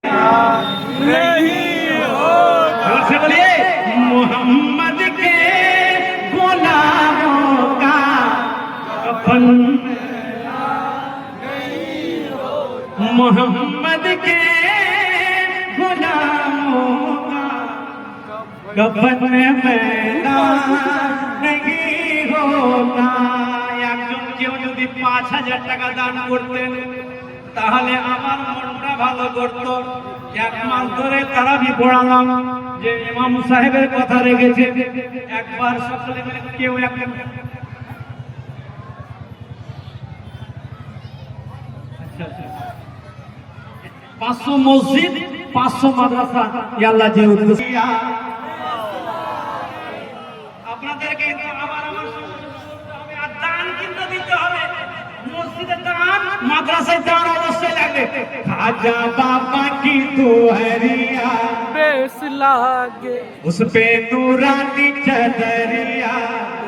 नहीं होगा। जोर से बोलिए, मोहम्मद के गुलामों का कफन मोहम्मद के गुलामों का कफन मेरा नहीं होता। একজন কেউ যদি ৫,০০০ টাকা দান করতেন তাহলে আমার মনটা ভালো করত। এক মাস ধরে তারাবি পড়ালাম যে ইমাম সাহেবের কথা রেখেছে, একবার সকলে মিলে কেউ একটা ৫০০ মসজিদ ৫০০ মাদ্রাসা আল্লাহ যে উদ্দেশ্য আপনাদেরকে কিন্তু আমার আর দান কিন্তু দিতে হবে। মসজিদের দান, মাদ্রাসায় দান অবশ্যই লাগবে। খাজা বাবা কি দুহরিয়া बेस लागे उस पे नूरानी चदरिया।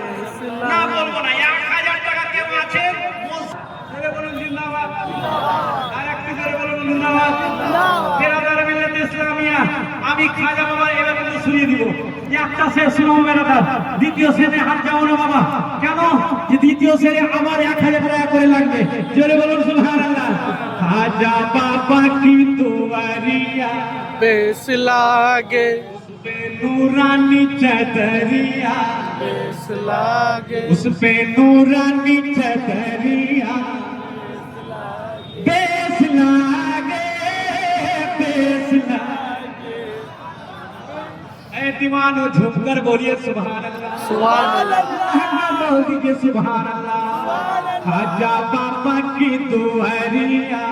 बेस না लागे বলবো না, ১,০০০ টাকা কেউ আছে মসজিদে বলুন জিন্দাবাদ, আর একটু করে বলুন জিন্দাবাদ। বেরাদার মিল্লাত ইসলামিয়া, আমি খাজা বাবা এবার কিন্তু শুনিয়ে দিব। একটা শের শুনো বেরাদার, দ্বিতীয় শেরে হাত যাও না বাবা। কেন? যে দ্বিতীয় শেরে আবার ১,০০০ টাকা করে লাগবে। জোরে বলুন সুবহানাল্লাহ। খাজা বাবা কি দুয়ারিয়া बेस लागे पे नूरानी चदरिया, बेस लागे उस पे नूरानी चदरिया। बेस लागे बेस लागे। ऐ दीवानो झुमकर बोलिए सुभान अल्लाह, सुभान अल्लाह बोलिए सुभान अल्लाह। खाजा बाबा की दुआरिया,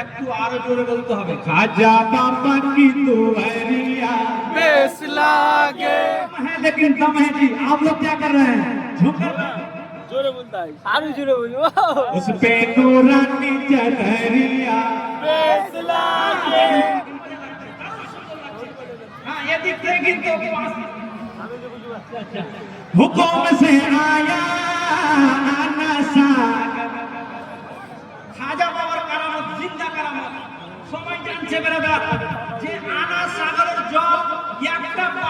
একটু আরো জোরে বলতে হবে। খাজা বাবা কি দুआरिया बेस लागे है, लेकिन दम है जी। आप लोग क्या कर रहे हैं? झुमकर जोरे बोलता है सारू जोरे बोलो उस पे नूरानी चदरिया। बेस लागे हाँ, ये दिखेगी तो हुक्म से आया आना सा